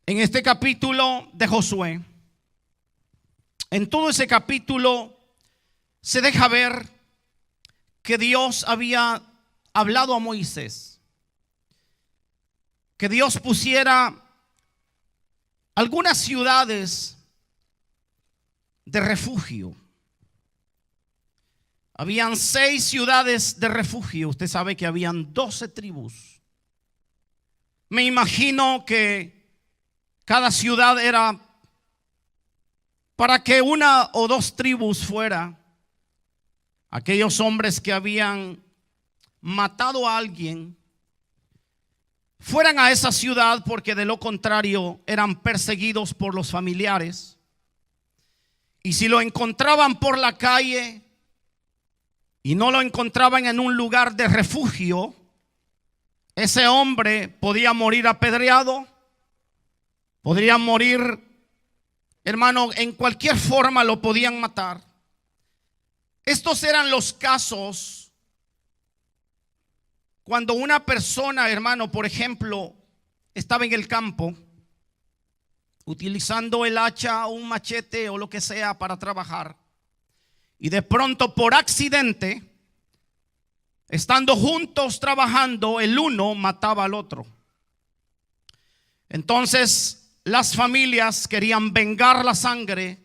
En este capítulo de Josué, en todo ese capítulo se deja ver que Dios había hablado a Moisés, que Dios pusiera algunas ciudades de refugio. Habían 6 ciudades de refugio. Usted sabe que habían 12 tribus. Me imagino que cada ciudad era para que 1 o 2 tribus fuera. Aquellos hombres que habían matado a alguien fueran a esa ciudad, porque de lo contrario eran perseguidos por los familiares. Y si lo encontraban por la calle y no lo encontraban en un lugar de refugio, ese hombre podía morir apedreado, podría morir, hermano, en cualquier forma lo podían matar. Estos eran los casos cuando una persona, hermano, por ejemplo, estaba en el campo utilizando el hacha o un machete o lo que sea para trabajar, y de pronto por accidente, estando juntos trabajando, el uno mataba al otro. Entonces las familias querían vengar la sangre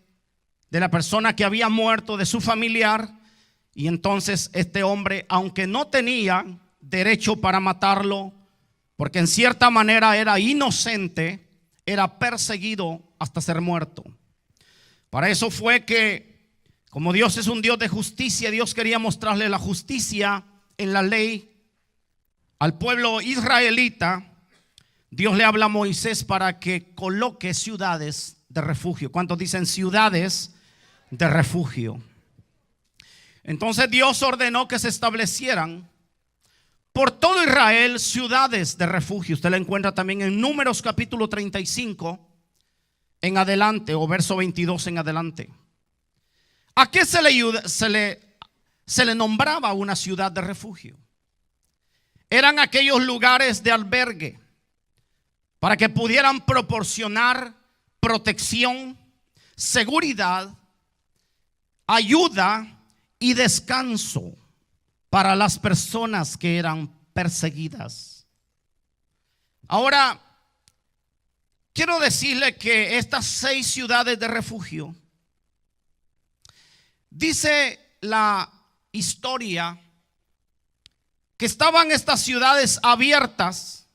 de la persona que había muerto, de su familiar, y entonces este hombre, aunque no tenía derecho para matarlo, porque en cierta manera era inocente, era perseguido hasta ser muerto. Para eso fue que, como Dios es un Dios de justicia, Dios quería mostrarle la justicia en la ley al pueblo israelita. Dios le habla a Moisés para que coloque ciudades de refugio. ¿Cuántos dicen ciudades de refugio? Entonces Dios ordenó que se establecieran por todo Israel ciudades de refugio. Usted la encuentra también en Números capítulo 35 en adelante, o verso 22 en adelante. ¿A qué se le nombraba una ciudad de refugio? Eran aquellos lugares de albergue para que pudieran proporcionar protección, seguridad, ayuda y descanso para las personas que eran perseguidas. Ahora, quiero decirle que estas 6 ciudades de refugio, dice la historia que estaban estas ciudades abiertas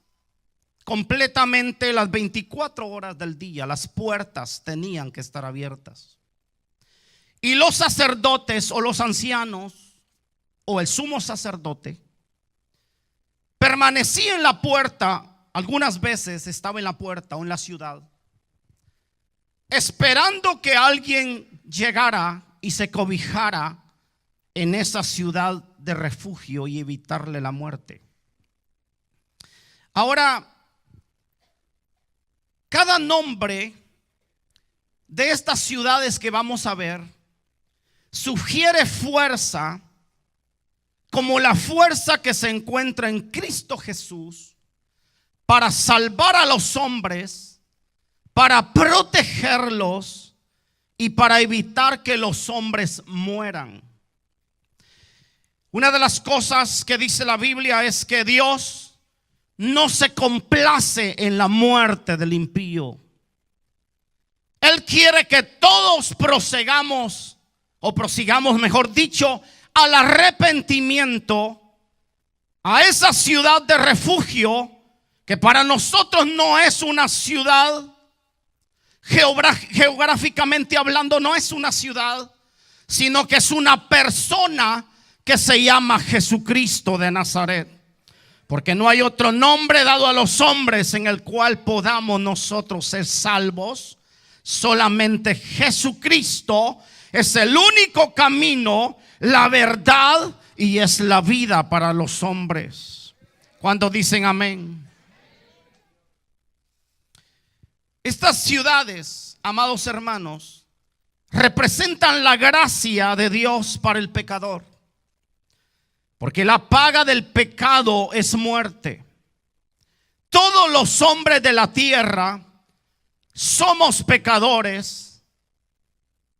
completamente las 24 horas del día. Las puertas tenían que estar abiertas. Y los sacerdotes o los ancianos o el sumo sacerdote permanecía en la puerta. Algunas veces estaba en la puerta o en la ciudad, esperando que alguien llegara y se cobijara en esa ciudad de refugio y evitarle la muerte. Ahora, cada nombre de estas ciudades que vamos a ver sugiere fuerza, como la fuerza que se encuentra en Cristo Jesús para salvar a los hombres, para protegerlos y para evitar que los hombres mueran. Una de las cosas que dice la Biblia es que Dios no se complace en la muerte del impío. Él quiere que todos prosigamos, mejor dicho, al arrepentimiento, a esa ciudad de refugio, que para nosotros no es una ciudad, geográficamente hablando no es una ciudad, sino que es una persona que se llama Jesucristo de Nazaret. Porque no hay otro nombre dado a los hombres en el cual podamos nosotros ser salvos. Solamente Jesucristo es el único camino, la verdad y es la vida para los hombres. ¿Cuántos dicen amén? Estas ciudades, amados hermanos, representan la gracia de Dios para el pecador. Porque la paga del pecado es muerte. Todos los hombres de la tierra somos pecadores.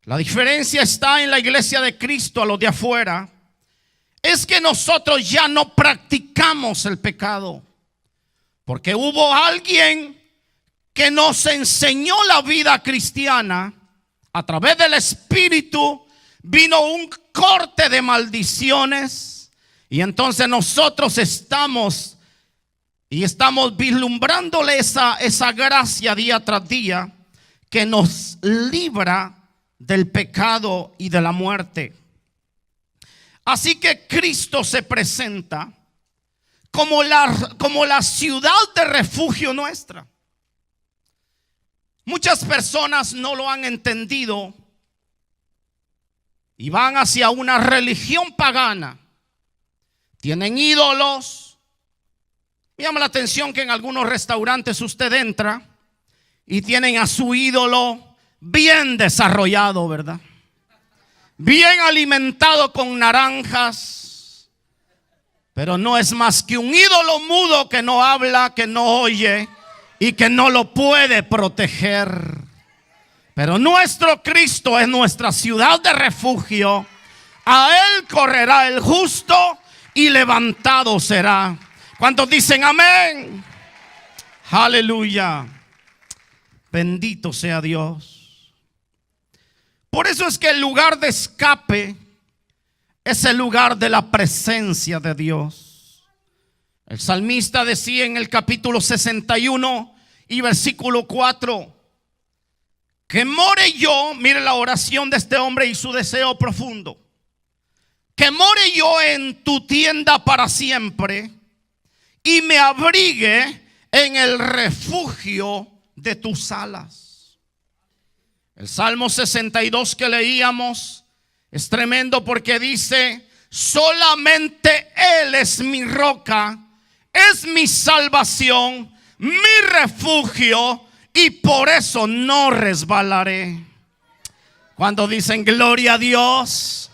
La diferencia está en la iglesia de Cristo a los de afuera. Es que nosotros ya no practicamos el pecado. Porque hubo alguien que nos enseñó la vida cristiana. A través del Espíritu vino un corte de maldiciones. Y entonces nosotros estamos vislumbrándole esa gracia día tras día que nos libra del pecado y de la muerte. Así que Cristo se presenta como la ciudad de refugio nuestra. Muchas personas no lo han entendido y van hacia una religión pagana. Tienen ídolos. Me llama la atención que en algunos restaurantes usted entra y tienen a su ídolo bien desarrollado, ¿verdad? Bien alimentado con naranjas, pero no es más que un ídolo mudo que no habla, que no oye y que no lo puede proteger. Pero nuestro Cristo es nuestra ciudad de refugio. A Él correrá el justo y levantado será. ¿Cuántos dicen amén? Aleluya. Bendito sea Dios. Por eso es que el lugar de escape es el lugar de la presencia de Dios. El salmista decía en el capítulo 61 y versículo 4: que more yo, mire la oración de este hombre y su deseo profundo, que more yo en tu tienda para siempre y me abrigue en el refugio de tus alas. El Salmo 62 que leíamos es tremendo porque dice: solamente Él es mi roca, es mi salvación, mi refugio, y por eso no resbalaré. Cuando dicen gloria a Dios,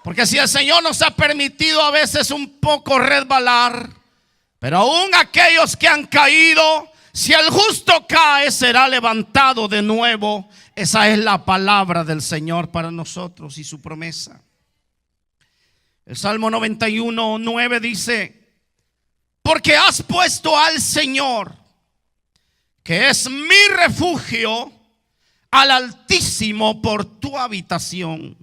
porque si el Señor nos ha permitido a veces un poco resbalar, pero aún aquellos que han caído, si el justo cae, será levantado de nuevo. Esa es la palabra del Señor para nosotros y su promesa. El Salmo 91:9 dice: porque has puesto al Señor, que es mi refugio, al Altísimo por tu habitación.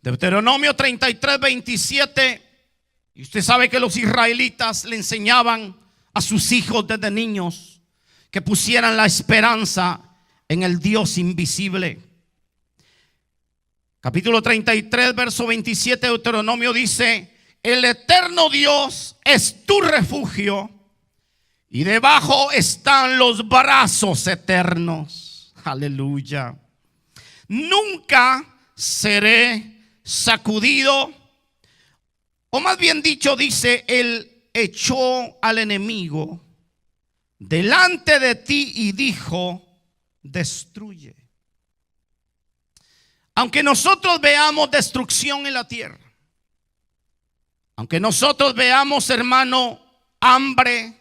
Deuteronomio 33:27. Y usted sabe que los israelitas le enseñaban a sus hijos desde niños que pusieran la esperanza en el Dios invisible. Capítulo 33, verso 27 de Deuteronomio dice: el eterno Dios es tu refugio y debajo están los brazos eternos. Aleluya. Nunca seré sacudido, o más bien dicho, dice: él echó al enemigo delante de ti y dijo: destruye. Aunque nosotros veamos destrucción en la tierra, aunque nosotros veamos, hermano, hambre,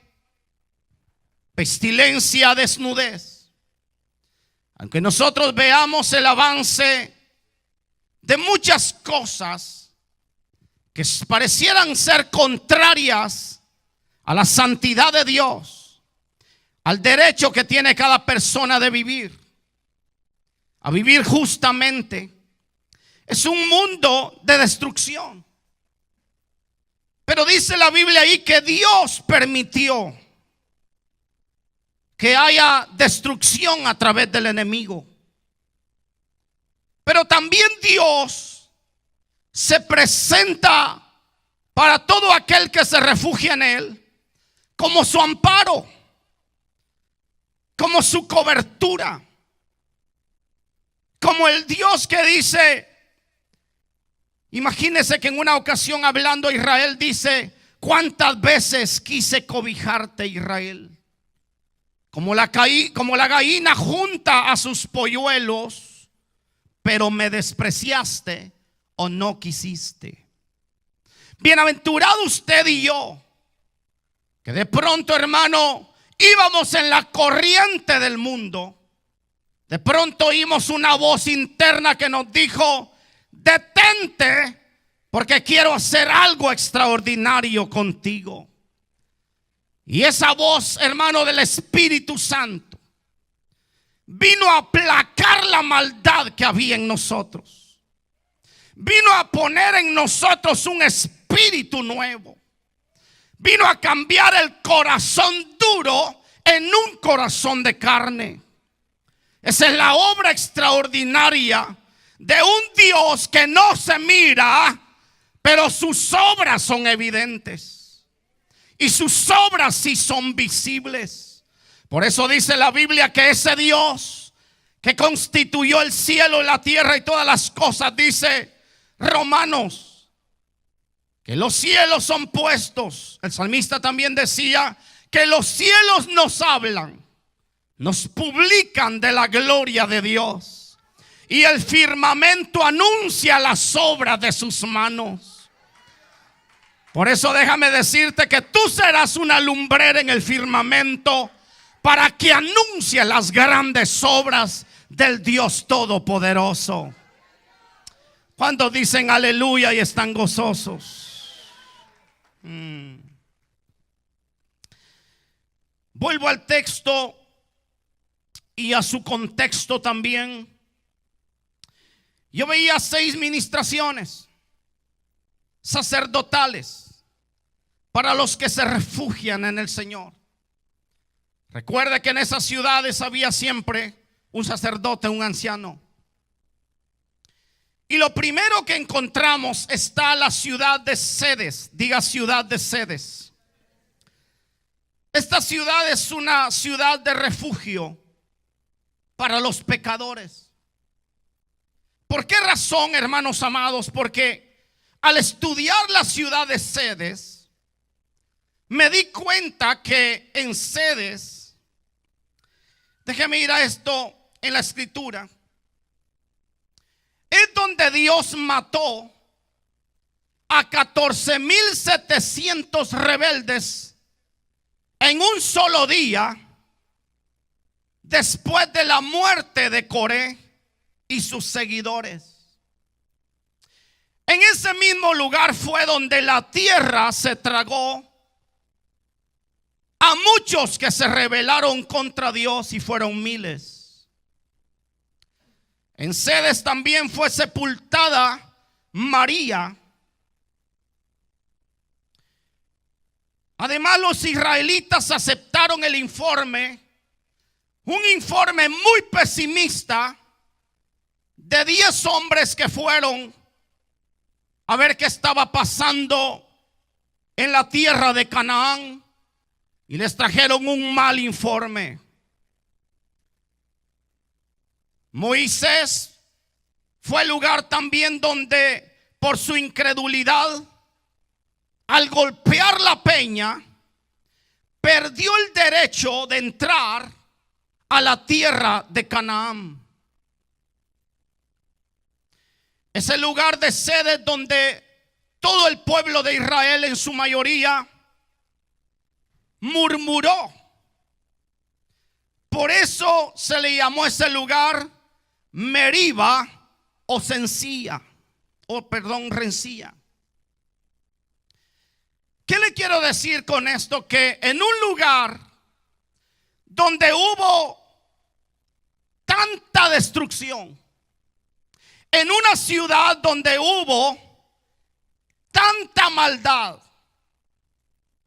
pestilencia, desnudez, aunque nosotros veamos el avance de muchas cosas que parecieran ser contrarias a la santidad de Dios, al derecho que tiene cada persona de vivir, a vivir justamente, es un mundo de destrucción. Pero dice la Biblia ahí que Dios permitió que haya destrucción a través del enemigo. Pero también Dios se presenta para todo aquel que se refugia en Él como su amparo, como su cobertura, como el Dios que dice, imagínese que en una ocasión hablando a Israel dice: ¿cuántas veces quise cobijarte, Israel? Como la gallina junta a sus polluelos, pero me despreciaste o no quisiste. Bienaventurado usted y yo, que de pronto, hermano, íbamos en la corriente del mundo, de pronto oímos una voz interna que nos dijo: detente, porque quiero hacer algo extraordinario contigo. Y esa voz, hermano, del Espíritu Santo vino a aplacar la maldad que había en nosotros. Vino a poner en nosotros un espíritu nuevo. Vino a cambiar el corazón duro en un corazón de carne. Esa es la obra extraordinaria de un Dios que no se mira, pero sus obras son evidentes. Y sus obras sí son visibles. Por eso dice la Biblia que ese Dios que constituyó el cielo y la tierra y todas las cosas, dice Romanos, que los cielos son puestos. El salmista también decía que los cielos nos hablan, nos publican de la gloria de Dios, y el firmamento anuncia las obras de sus manos. Por eso déjame decirte que tú serás una lumbrera en el firmamento para que anuncie las grandes obras del Dios Todopoderoso. ¿Cuántos dicen aleluya y están gozosos? Vuelvo al texto y a su contexto también. Yo veía 6 ministraciones sacerdotales para los que se refugian en el Señor. Recuerde que en esas ciudades había siempre un sacerdote, un anciano. Y lo primero que encontramos está la ciudad de Cedes. Diga ciudad de Cedes. Esta ciudad es una ciudad de refugio para los pecadores. ¿Por qué razón, hermanos amados? Porque al estudiar la ciudad de Cedes, me di cuenta que en Cedes, déjeme ir a esto en la escritura, es donde Dios mató a 14,700 rebeldes en un solo día, después de la muerte de Coré y sus seguidores. En ese mismo lugar fue donde la tierra se tragó a muchos que se rebelaron contra Dios, y fueron miles. En Cedes también fue sepultada María. Además, los israelitas aceptaron el informe, un informe muy pesimista, de 10 hombres que fueron a ver qué estaba pasando en la tierra de Canaán, y les trajeron un mal informe. Moisés fue el lugar también donde, por su incredulidad, al golpear la peña, perdió el derecho de entrar a la tierra de Canaán. Es el lugar de Cedes donde todo el pueblo de Israel, en su mayoría, murmuró. Por eso se le llamó ese lugar Meriba o Rencilla. ¿Qué le quiero decir con esto? Que en un lugar donde hubo tanta destrucción, en una ciudad donde hubo tanta maldad,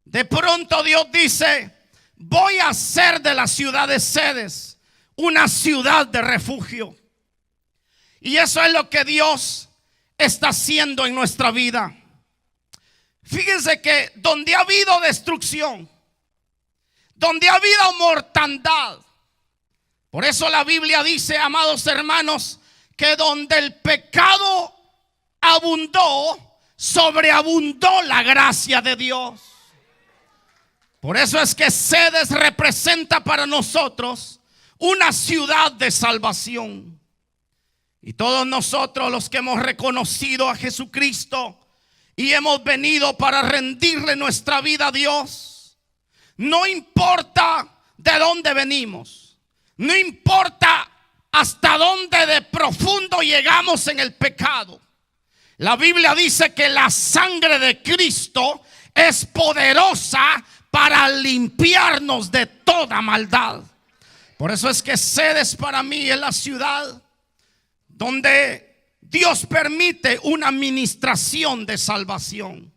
de pronto Dios dice: voy a hacer de la ciudad de Cedes una ciudad de refugio. Y eso es lo que Dios está haciendo en nuestra vida. Fíjense que donde ha habido destrucción, donde ha habido mortandad, por eso la Biblia dice, amados hermanos, que donde el pecado abundó, sobreabundó la gracia de Dios. Por eso es que Cedes representa para nosotros una ciudad de salvación. Y todos nosotros, los que hemos reconocido a Jesucristo y hemos venido para rendirle nuestra vida a Dios, no importa de dónde venimos, no importa hasta dónde de profundo llegamos en el pecado, la Biblia dice que la sangre de Cristo es poderosa para limpiarnos de toda maldad. Por eso es que Cedes para mí es la ciudad donde Dios permite una administración de salvación.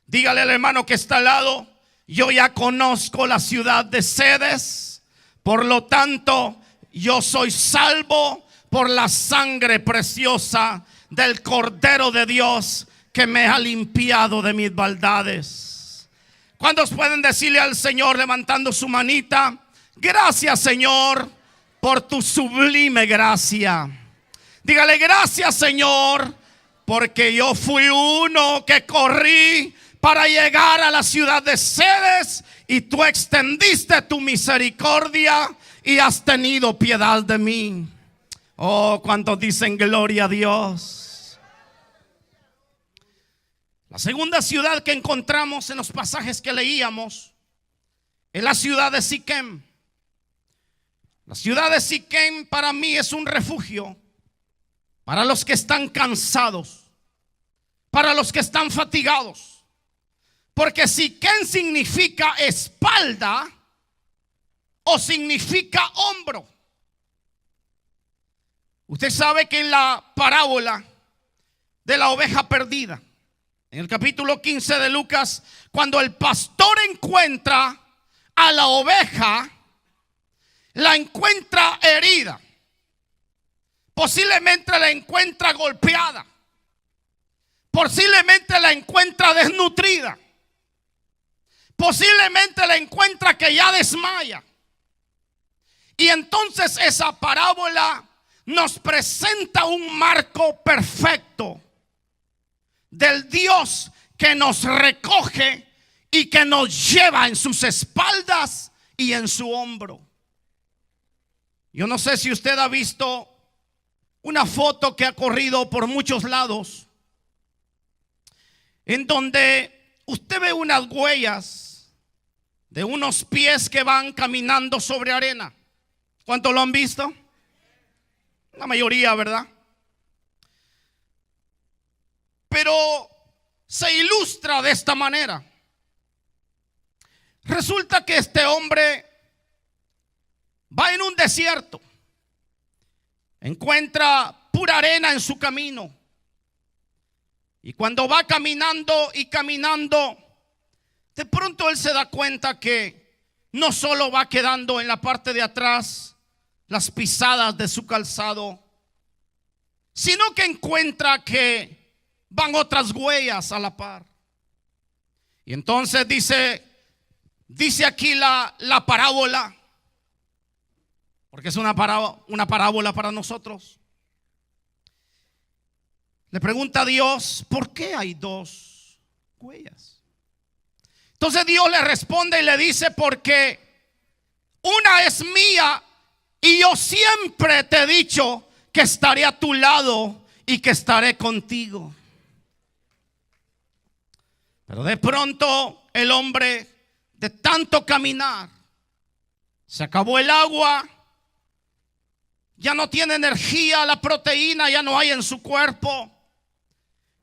Dígale al hermano que está al lado: yo ya conozco la ciudad de Cedes, por lo tanto yo soy salvo por la sangre preciosa del Cordero de Dios que me ha limpiado de mis maldades. ¿Cuántos pueden decirle al Señor levantando su manita: gracias, Señor, por tu sublime gracia? Dígale: gracias, Señor, porque yo fui uno que corrí para llegar a la ciudad de Cedes y tú extendiste tu misericordia y has tenido piedad de mí. Oh, cuántos dicen gloria a Dios. La segunda ciudad que encontramos en los pasajes que leíamos es la ciudad de Siquem. La ciudad de Siquem para mí es un refugio para los que están cansados, para los que están fatigados, porque Siquem significa espalda o significa hombro. Usted sabe que en la parábola de la oveja perdida, en el capítulo 15 de Lucas, cuando el pastor encuentra a la oveja, la encuentra herida, posiblemente la encuentra golpeada, posiblemente la encuentra desnutrida, posiblemente la encuentra que ya desmaya. Y entonces esa parábola nos presenta un marco perfecto del Dios que nos recoge y que nos lleva en sus espaldas y en su hombro. Yo no sé si usted ha visto una foto que ha corrido por muchos lados, en donde usted ve unas huellas de unos pies que van caminando sobre arena. ¿Cuántos lo han visto? La mayoría, ¿verdad? Pero se ilustra de esta manera. Resulta que este hombre va en un desierto, encuentra pura arena en su camino, y cuando va caminando y caminando, de pronto él se da cuenta que no solo va quedando en la parte de atrás las pisadas de su calzado, sino que encuentra que van otras huellas a la par. Y entonces dice aquí la parábola, porque es una parábola para nosotros. Le pregunta a Dios: ¿por qué hay dos huellas? Entonces Dios le responde y le dice: porque una es mía y yo siempre te he dicho que estaré a tu lado y que estaré contigo. Pero de pronto el hombre, de tanto caminar, se acabó el agua, ya no tiene energía, la proteína ya no hay en su cuerpo.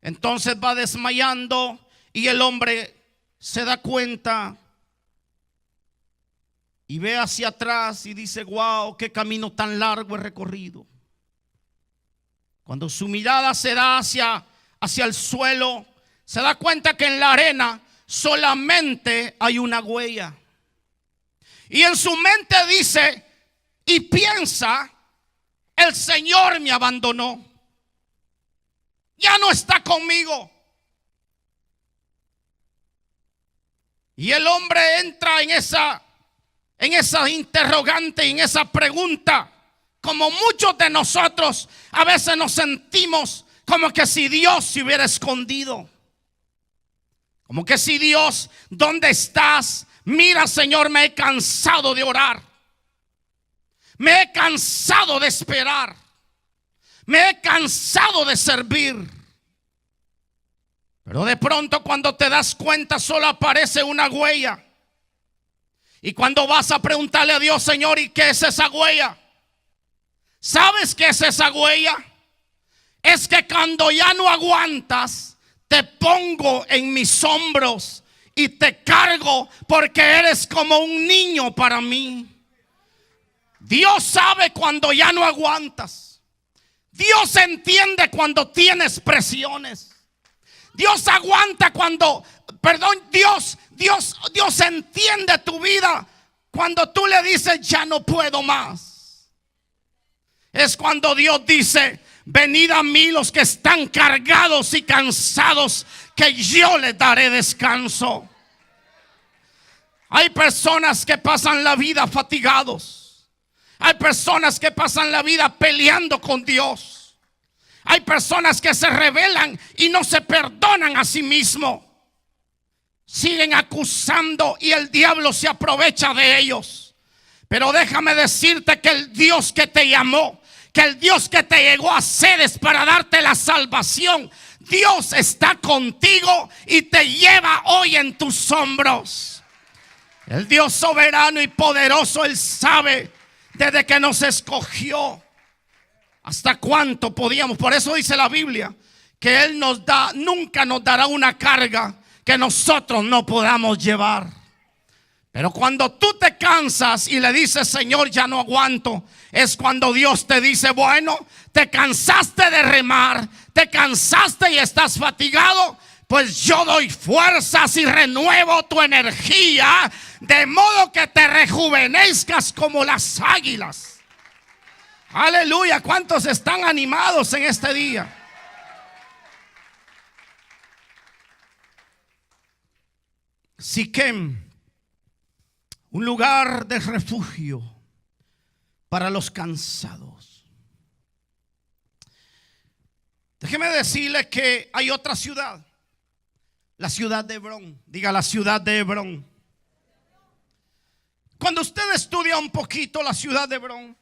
Entonces va desmayando y el hombre se da cuenta y ve hacia atrás y dice: wow, qué camino tan largo he recorrido. Cuando su mirada se da hacia el suelo, se da cuenta que en la arena solamente hay una huella. Y en su mente dice y piensa: el Señor me abandonó, ya no está conmigo. Y el hombre entra en esa interrogante y en esa pregunta, como muchos de nosotros a veces nos sentimos como que si Dios se hubiera escondido, como que si Dios, ¿dónde estás? Mira, Señor, me he cansado de orar, me he cansado de esperar, me he cansado de servir. Pero de pronto, cuando te das cuenta, solo aparece una huella. Y cuando vas a preguntarle a Dios, Señor, ¿y qué es esa huella? ¿Sabes qué es esa huella? Es que cuando ya no aguantas, te pongo en mis hombros y te cargo porque eres como un niño para mí. Dios sabe cuando ya no aguantas. Dios entiende cuando tienes presiones. Dios aguanta cuando, Dios entiende tu vida cuando tú le dices ya no puedo más. Es cuando Dios dice: venid a mí los que están cargados y cansados, que yo les daré descanso. Hay personas que pasan la vida fatigados. Hay personas que pasan la vida peleando con Dios. Hay personas que se rebelan y no se perdonan a sí mismos. Siguen acusando y el diablo se aprovecha de ellos. Pero déjame decirte que el Dios que te llamó, que el Dios que te llegó a sedes para darte la salvación, Dios está contigo y te lleva hoy en tus hombros. El Dios soberano y poderoso, Él sabe desde que nos escogió hasta cuánto podíamos. Por eso dice la Biblia que Él nos da, nunca nos dará una carga que nosotros no podamos llevar. Pero cuando tú te cansas y le dices: Señor, ya no aguanto, es cuando Dios te dice: bueno, te cansaste de remar, te cansaste y estás fatigado, pues yo doy fuerzas y renuevo tu energía, de modo que te rejuvenezcas como las águilas. Aleluya. ¿Cuántos están animados en este día? Siquem, un lugar de refugio para los cansados. Déjeme decirle que hay otra ciudad, la ciudad de Hebrón. Diga: la ciudad de Hebrón. Cuando usted estudia un poquito la ciudad de Hebrón,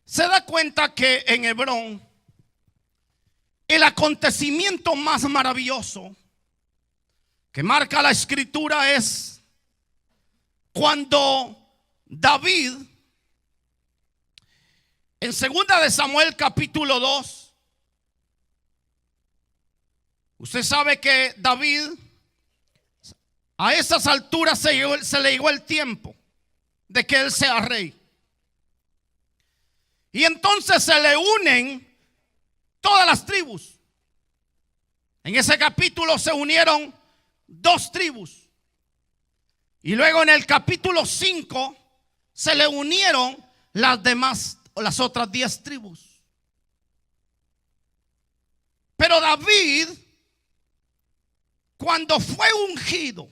se da cuenta que en Hebrón el acontecimiento más maravilloso que marca la escritura es cuando David, en 2 de Samuel capítulo 2, usted sabe que David a esas alturas se le llegó el tiempo de que él sea rey. Y entonces se le unen todas las tribus. En ese capítulo se unieron 2 tribus. Y luego en el capítulo 5 se le unieron las demás, o las otras 10 tribus. Pero David, cuando fue ungido,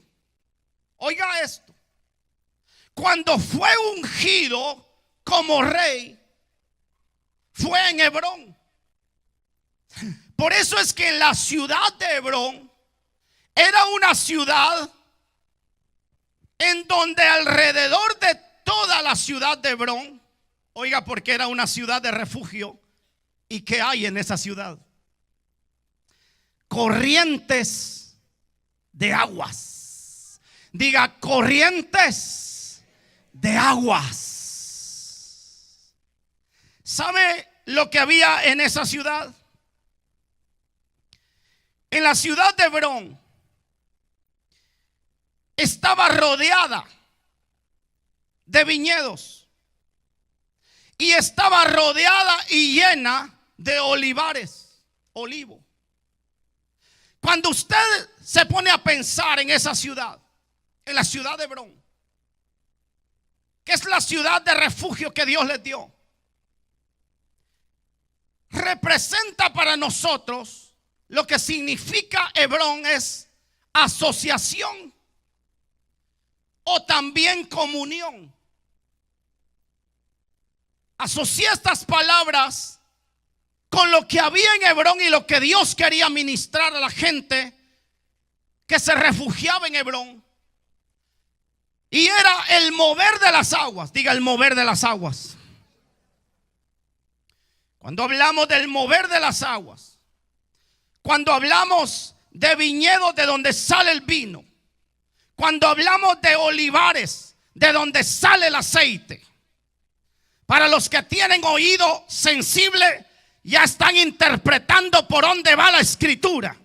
oiga esto, cuando fue ungido como rey, fue en Hebrón. Por eso es que en la ciudad de Hebrón era una ciudad en donde alrededor de toda la ciudad de Hebrón, oiga, porque era una ciudad de refugio. ¿Y qué hay en esa ciudad? Corrientes de aguas. Diga: corrientes de aguas. ¿Sabe lo que había en esa ciudad? En la ciudad de Hebrón estaba rodeada de viñedos y estaba rodeada y llena de olivares, olivo. Cuando usted se pone a pensar en esa ciudad, en la ciudad de Hebrón, que es la ciudad de refugio que Dios les dio, representa para nosotros lo que significa Hebrón: es asociación o también comunión. Asocié estas palabras con lo que había en Hebrón y lo que Dios quería ministrar a la gente que se refugiaba en Hebrón. Y era el mover de las aguas. Diga: el mover de las aguas. Cuando hablamos del mover de las aguas, cuando hablamos de viñedos de donde sale el vino, cuando hablamos de olivares, de donde sale el aceite, para los que tienen oído sensible, ya están interpretando por dónde va la escritura.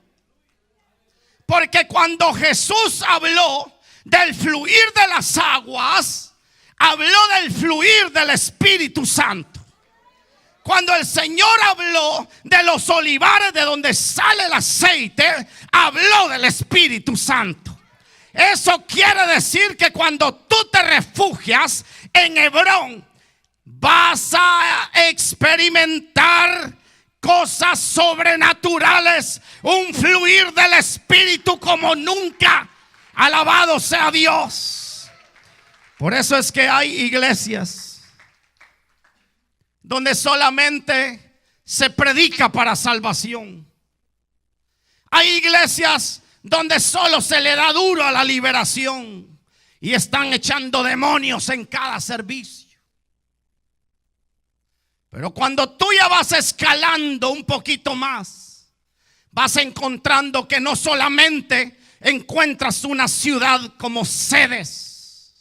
Porque cuando Jesús habló del fluir de las aguas, habló del fluir del Espíritu Santo. Cuando el Señor habló de los olivares, de donde sale el aceite, habló del Espíritu Santo. Eso quiere decir que cuando tú te refugias en Hebrón, vas a experimentar cosas sobrenaturales, un fluir del Espíritu como nunca. Alabado sea Dios. Por eso es que hay iglesias donde solamente se predica para salvación. Hay iglesias donde solo se le da duro a la liberación y están echando demonios en cada servicio. Pero cuando tú ya vas escalando un poquito más, vas encontrando que no solamente encuentras una ciudad como sedes,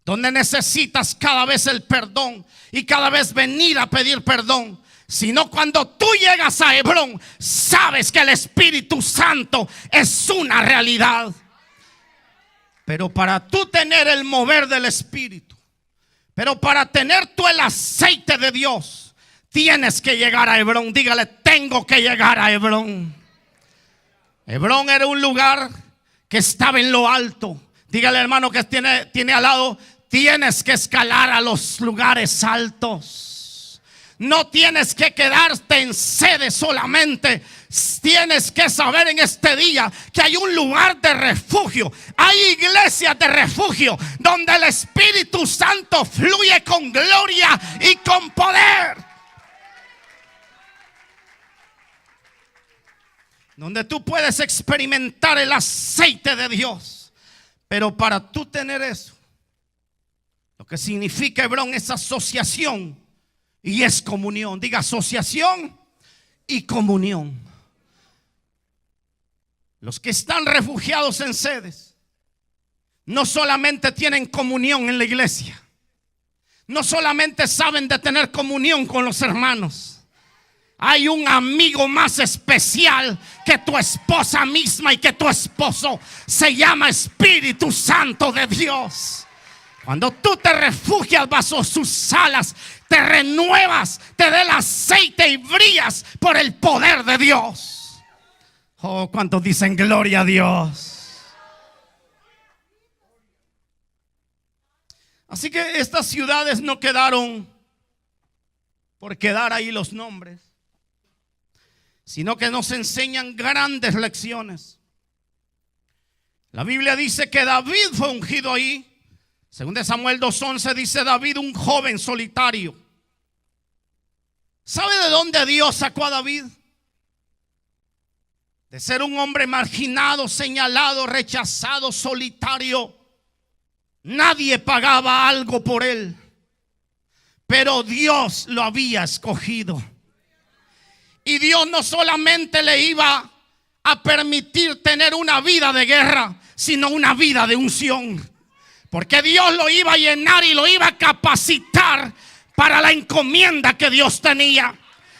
donde necesitas cada vez el perdón y cada vez venir a pedir perdón, sino cuando tú llegas a Hebrón, sabes que el Espíritu Santo es una realidad. Pero para tú tener el mover del Espíritu, pero para tener tú el aceite de Dios, tienes que llegar a Hebrón. Dígale, tengo que llegar a Hebrón. Hebrón era un lugar que estaba en lo alto. Dígale, hermano, que tiene al lado, tienes que escalar a los lugares altos. No tienes que quedarte en sede solamente. Tienes que saber en este día que hay un lugar de refugio. Hay iglesias de refugio donde el Espíritu Santo fluye con gloria y con poder. Donde tú puedes experimentar el aceite de Dios. Pero para tú tener eso, lo que significa Hebrón es asociación y es comunión. Diga, asociación y comunión. Los que están refugiados en sedes no solamente tienen comunión en la iglesia, no solamente saben de tener comunión con los hermanos. Hay un amigo más especial que tu esposa misma y que tu esposo. Se llama Espíritu Santo de Dios. Cuando tú te refugias bajo sus alas, te renuevas, te da el aceite y brillas por el poder de Dios. Oh, ¿cuántos dicen gloria a Dios? Así que estas ciudades no quedaron por quedar ahí los nombres, sino que nos enseñan grandes lecciones. La Biblia dice que David fue ungido ahí. Según de Samuel 2:11 dice David, un joven solitario. ¿Sabe de dónde Dios sacó a David? De ser un hombre marginado, señalado, rechazado, solitario. Nadie pagaba algo por él, pero Dios lo había escogido. Y Dios no solamente le iba a permitir tener una vida de guerra, sino una vida de unción. Porque Dios lo iba a llenar y lo iba a capacitar para la encomienda que Dios tenía.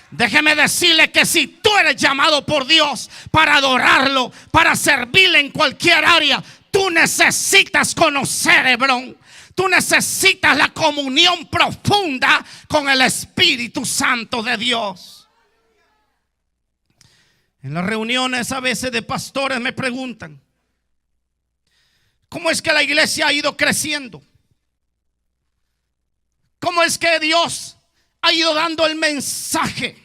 Déjeme decirle que si tú eres llamado por Dios para adorarlo, para servirle en cualquier área, tú necesitas conocer Hebrón. Tú necesitas la comunión profunda con el Espíritu Santo de Dios. En las reuniones a veces de pastores me preguntan, ¿cómo es que la iglesia ha ido creciendo? ¿Cómo es que Dios ha ido dando el mensaje?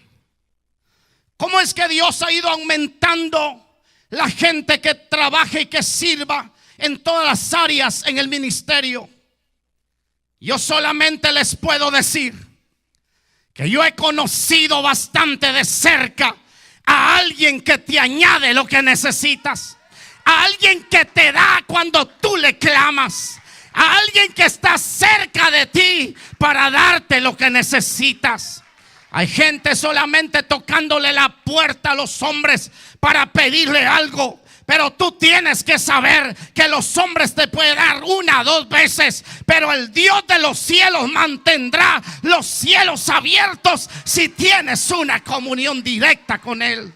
¿Cómo es que Dios ha ido aumentando la gente que trabaja y que sirva en todas las áreas en el ministerio? Yo solamente les puedo decir que yo he conocido bastante de cerca a alguien que te añade lo que necesitas, a alguien que te da cuando tú le clamas, a alguien que está cerca de ti para darte lo que necesitas. Hay gente solamente tocándole la puerta a los hombres para pedirle algo, Pero tú tienes que saber que los hombres te pueden dar 1 o 2 veces, pero el Dios de los cielos mantendrá los cielos abiertos si tienes una comunión directa con Él.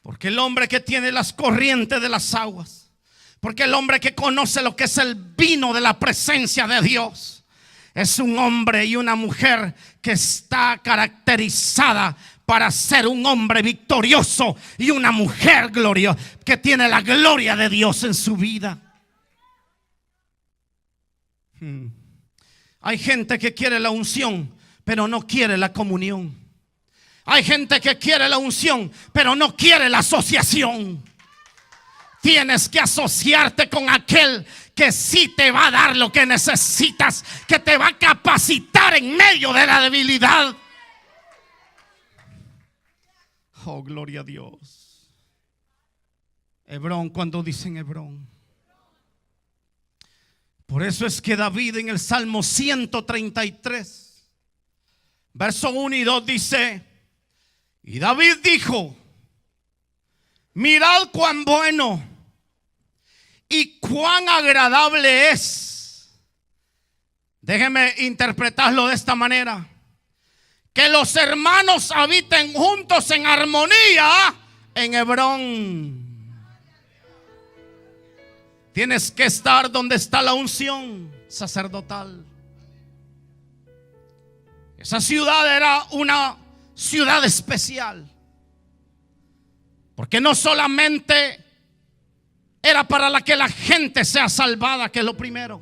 Porque el hombre que tiene las corrientes de las aguas, porque el hombre que conoce lo que es el vino de la presencia de Dios, es un hombre y una mujer que está caracterizada para ser un hombre victorioso y una mujer gloriosa, que tiene la gloria de Dios en su vida. Hay gente que quiere la unción, pero no quiere la comunión. Hay gente que quiere la unción, pero no quiere la asociación. Tienes que asociarte con aquel que sí te va a dar lo que necesitas, que te va a capacitar en medio de la debilidad. Oh, gloria a Dios. Hebrón, cuando dicen Hebrón. Por eso es que David en el Salmo 133, verso 1 y 2 dice: y David dijo, mirad cuán bueno y cuán agradable es. Déjeme interpretarlo de esta manera: que los hermanos habiten juntos en armonía en Hebrón. Tienes que estar donde está la unción sacerdotal. Esa ciudad era una ciudad especial, porque no solamente era para la que la gente sea salvada, que es lo primero,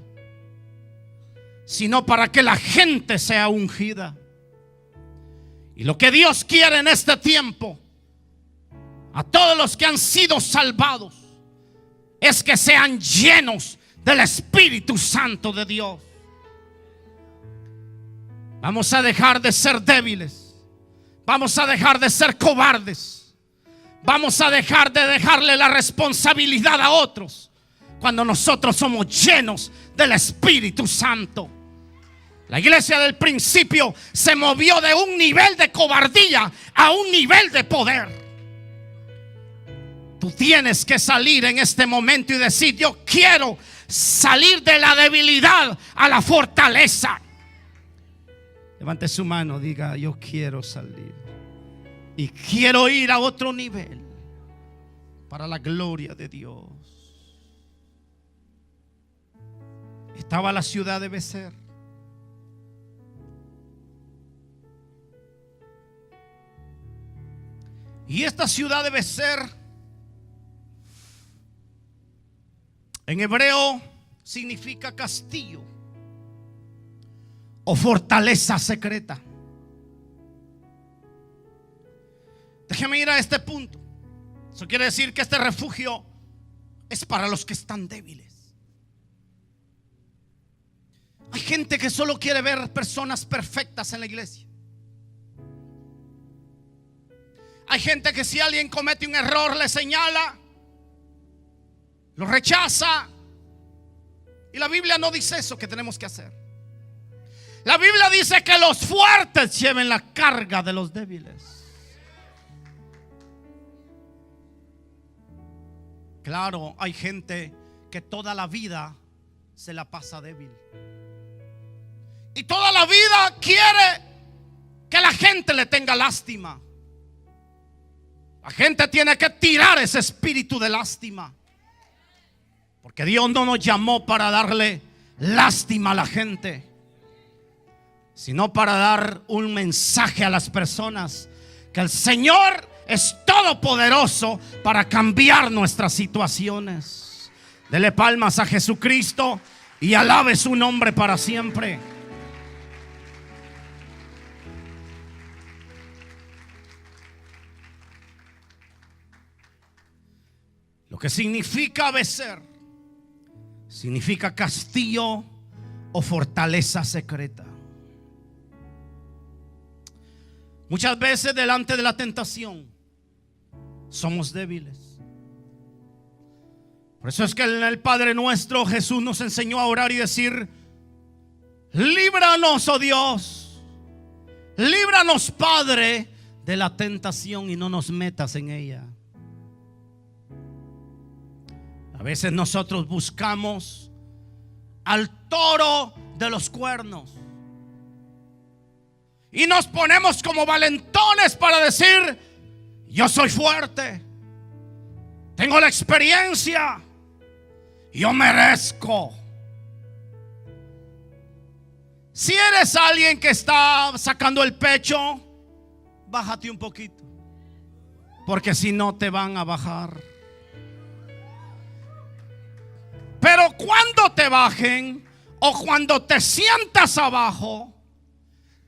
sino para que la gente sea ungida. Y lo que Dios quiere en este tiempo, a todos los que han sido salvados, es que sean llenos del Espíritu Santo de Dios. Vamos a dejar de ser débiles. Vamos a dejar de ser cobardes. Vamos a dejar de dejarle la responsabilidad a otros, cuando nosotros somos llenos del Espíritu Santo. La iglesia del principio se movió de un nivel de cobardía a un nivel de poder. Tú tienes que salir en este momento y decir: yo quiero salir de la debilidad a la fortaleza. Levante su mano, diga: yo quiero salir y quiero ir a otro nivel para la gloria de Dios. Estaba la ciudad de Becer. Y esta ciudad de Becer en hebreo significa castillo o fortaleza secreta. Déjeme ir a este punto. Eso quiere decir que este refugio es para los que están débiles. Hay gente que solo quiere ver personas perfectas en la iglesia. Hay gente que si alguien comete un error le señala, lo rechaza. Y la Biblia no dice eso que tenemos que hacer. La Biblia dice que los fuertes lleven la carga de los débiles. Claro, hay gente que toda la vida se la pasa débil. Y toda la vida quiere que la gente le tenga lástima. La gente tiene que tirar ese espíritu de lástima, porque Dios no nos llamó para darle lástima a la gente, sino para dar un mensaje a las personas que el Señor es todopoderoso para cambiar nuestras situaciones. Dele palmas a Jesucristo y alabe su nombre para siempre. Lo que significa Becer significa castillo o fortaleza secreta. Muchas veces delante de la tentación somos débiles. Por eso es que en el Padre Nuestro Jesús nos enseñó a orar y decir: líbranos, oh Dios, líbranos, Padre, de la tentación y no nos metas en ella. A veces nosotros buscamos al toro de los cuernos y nos ponemos como valentones para decir: yo soy fuerte, tengo la experiencia, yo merezco. Si eres alguien que está sacando el pecho, bájate un poquito, porque si no te van a bajar. Pero cuando te bajen o cuando te sientas abajo,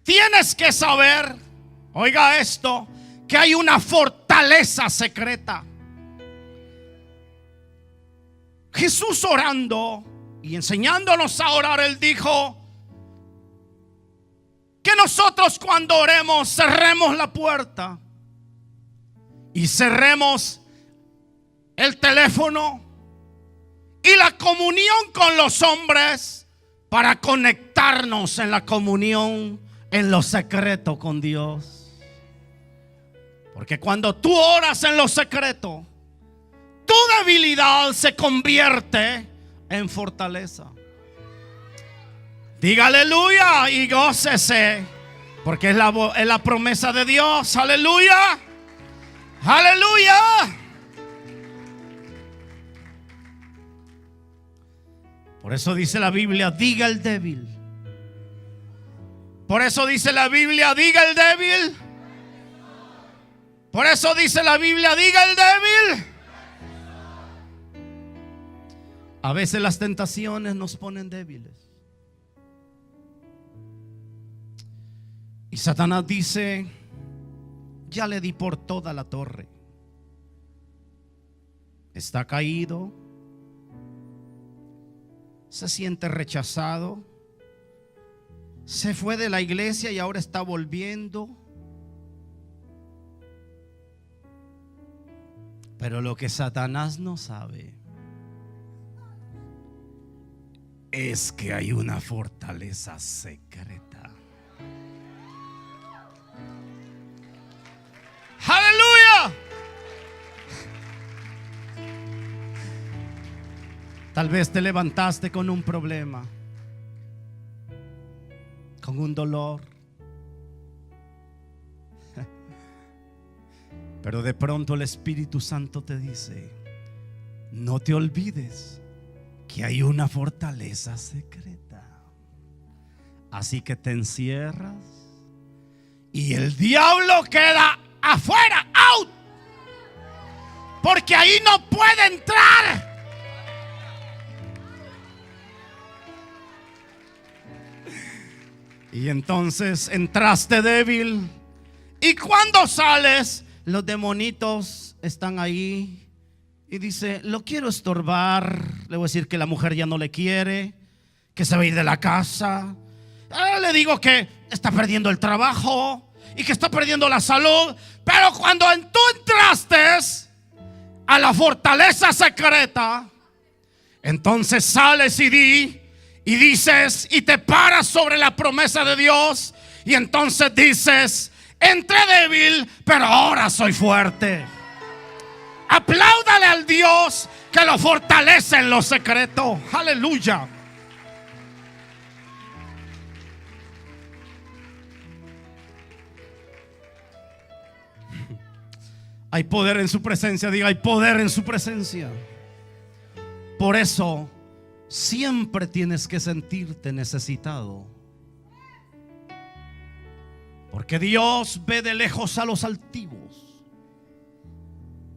tienes que saber, oiga esto, que hay una fortaleza secreta. Jesús orando y enseñándonos a orar, Él dijo que nosotros cuando oremos cerremos la puerta y cerremos el teléfono y la comunión con los hombres para conectarnos en la comunión en lo secreto con Dios. Porque cuando tú oras en lo secreto, tu debilidad se convierte en fortaleza. Diga aleluya y gócese, porque es la promesa de Dios. Aleluya, aleluya. Por eso dice la Biblia: diga el débil. Por eso dice la Biblia: diga el débil. Por eso dice la Biblia: diga el débil. A veces las tentaciones nos ponen débiles. Y Satanás dice: ya le di por toda la torre. Está caído, se siente rechazado, se fue de la iglesia y ahora está volviendo. Pero lo que Satanás no sabe es que hay una fortaleza secreta. ¡Aleluya! Tal vez te levantaste con un problema, con un dolor, pero de pronto el Espíritu Santo te dice: no te olvides que hay una fortaleza secreta. Así que te encierras y el diablo queda afuera, out, porque ahí no puede entrar. Y entonces entraste débil, y cuando sales, los demonitos están ahí y dice: lo quiero estorbar. Le voy a decir que la mujer ya no le quiere, que se va a ir de la casa. Le digo que está perdiendo el trabajo y que está perdiendo la salud. Pero cuando tú entraste a la fortaleza secreta, entonces sales y dices y te paras sobre la promesa de Dios. Y entonces dices: entré débil, pero ahora soy fuerte. Apláudale al Dios que lo fortalece en lo secreto. Aleluya. Hay poder en su presencia. Diga: hay poder en su presencia. Por eso siempre tienes que sentirte necesitado, porque Dios ve de lejos a los altivos,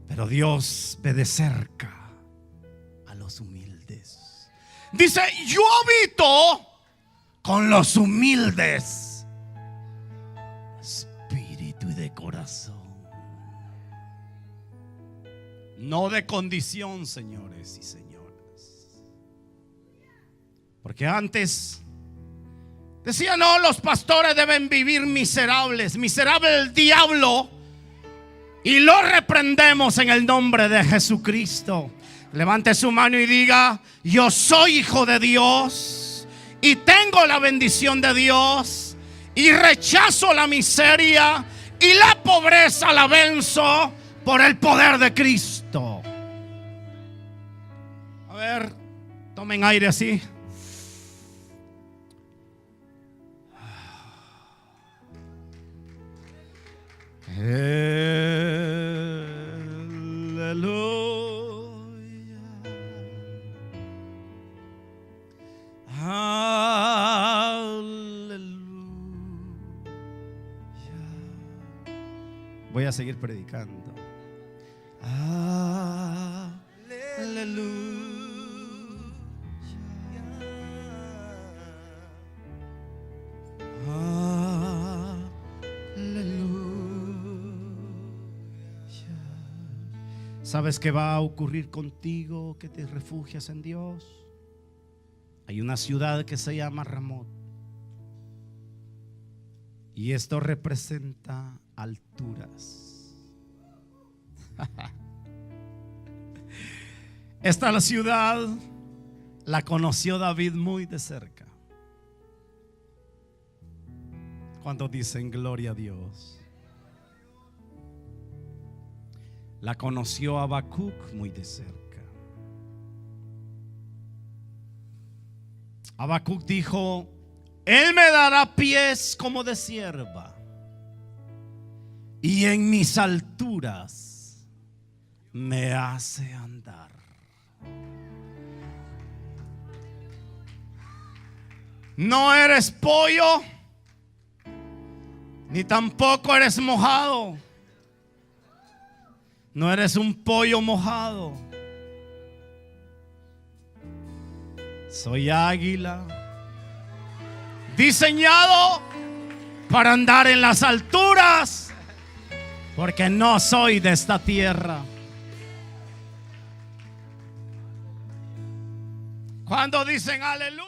pero Dios ve de cerca a los humildes. Dice: yo habito con los humildes, espíritu y de corazón. No de condición, señores y señoras. Porque antes decían: no, los pastores deben vivir miserables. Miserable el diablo. Y lo reprendemos en el nombre de Jesucristo. Levante su mano y diga: yo soy hijo de Dios y tengo la bendición de Dios, y rechazo la miseria y la pobreza la venzo por el poder de Cristo. A ver, tomen aire así. Aleluya. Aleluya. Voy a seguir predicando. Aleluya. ¿Sabes qué va a ocurrir contigo que te refugias en Dios? Hay una ciudad que se llama Ramot, y esto representa alturas. Esta ciudad la conoció David muy de cerca. ¿Cuántos dicen gloria a Dios? La conoció Habacuc muy de cerca. Habacuc dijo: Él me dará pies como de sierva, y en mis alturas me hace andar. No eres pollo, ni tampoco eres mojado. No eres un pollo mojado. Soy águila, diseñado para andar en las alturas, porque no soy de esta tierra. Cuando dicen aleluya.